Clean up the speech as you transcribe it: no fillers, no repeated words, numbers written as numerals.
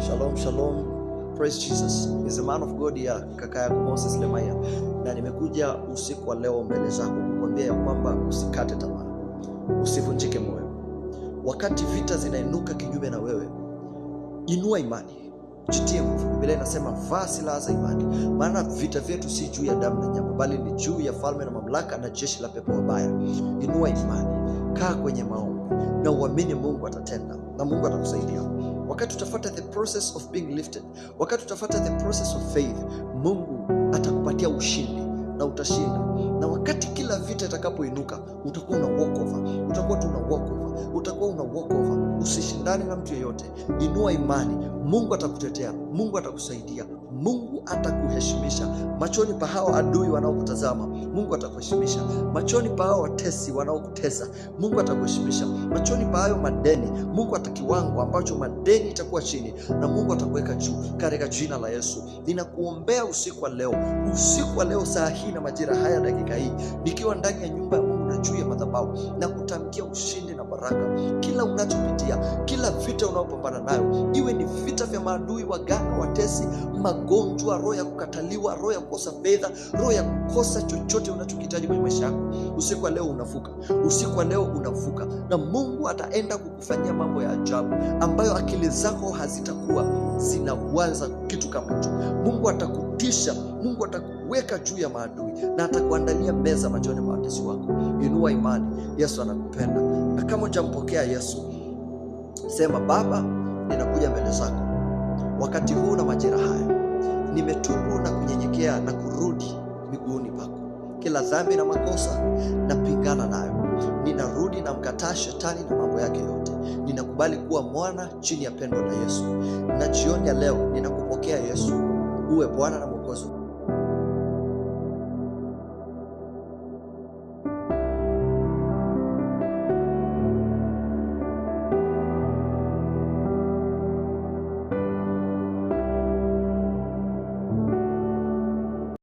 Shalom, shalom. Praise Jesus. Is a man of God ya kaka yako Moses Lemaya. Na nimekuja usiku wa leo mbele zako kukuambia ya kwamba usikate tamaa. Usivunjike moyo. Wakati vita zinainuka kinyume na wewe, inua imani. Jitie nguvu. Biblia inasema vaa silaha za imani. Maana vita vyetu si juu ya damu na nyama, bali ni juu ya falme na mamlaka na jeshi la pepo wabaya. Inua imani. Kaa kwenye maombi na uamini Mungu atatenda na Mungu atakusaidia. Wakati utafuata the process of being lifted, wakati utafuata the process of faith, Mungu atakupatia ushindi na utashinda. Na wakati kila vita itakapoinuka, utakuwa una walk over, utakuwa una walk over, utakuwa una walk over. Usishindane na mtu yeyote. Inua imani. Mungu atakutetea, Mungu atakusaidia, Mungu atakuheshimisha machoni pa hao adui wanaokutazama. Mungu atakuheshimisha machoni pa hao watesi wanaokutesa. Mungu atakuheshimisha machoni pa hayo madeni. Mungu atakiwango ambacho madeni itakuwa chini na Mungu atakuweka juu katika jina la Yesu. Ninakuombea usiku wa leo saa hii na majira haya dakika hii, nikiwa ndani ya nyumba ya Mungu na juu ya madhabahu, na kutamkia ushindi na baraka. Kila unachopitia, kila vita unaopambana nayo, iwe ni vita vya maadui, waganga, watesi, magonjwa, roho ya kukataliwa, roho ya kukosa fedha, roho ya kukosa chochote unachokihitaji kwenye maisha yako, usiku wa leo unavuka. Usiku wa leo unavuka, na Mungu ataenda kukufanyia mambo ya ajabu ambayo akili zako hazitakuwa zinawaza kitu kama hicho. Mungu atakutisha, Mungu atakuweka juu ya maadui na atakuandalia meza machoni pa watesi wako. Inua imani. Yesu anakupenda. Na kama hujampokea Yesu, sema: Baba, ninakuja mbele zako wakati huu na majira haya. Nimetubu na kunyenyekea na kurudi miguuni pako. Kila dhambi na makosa napingana nayo. Ninarudi na mkataa shetani na mambo yake yote. Ninakubali kuwa mwana chini ya pendo la Yesu. Na jioni ya leo ninakupokea Yesu, uwe Bwana na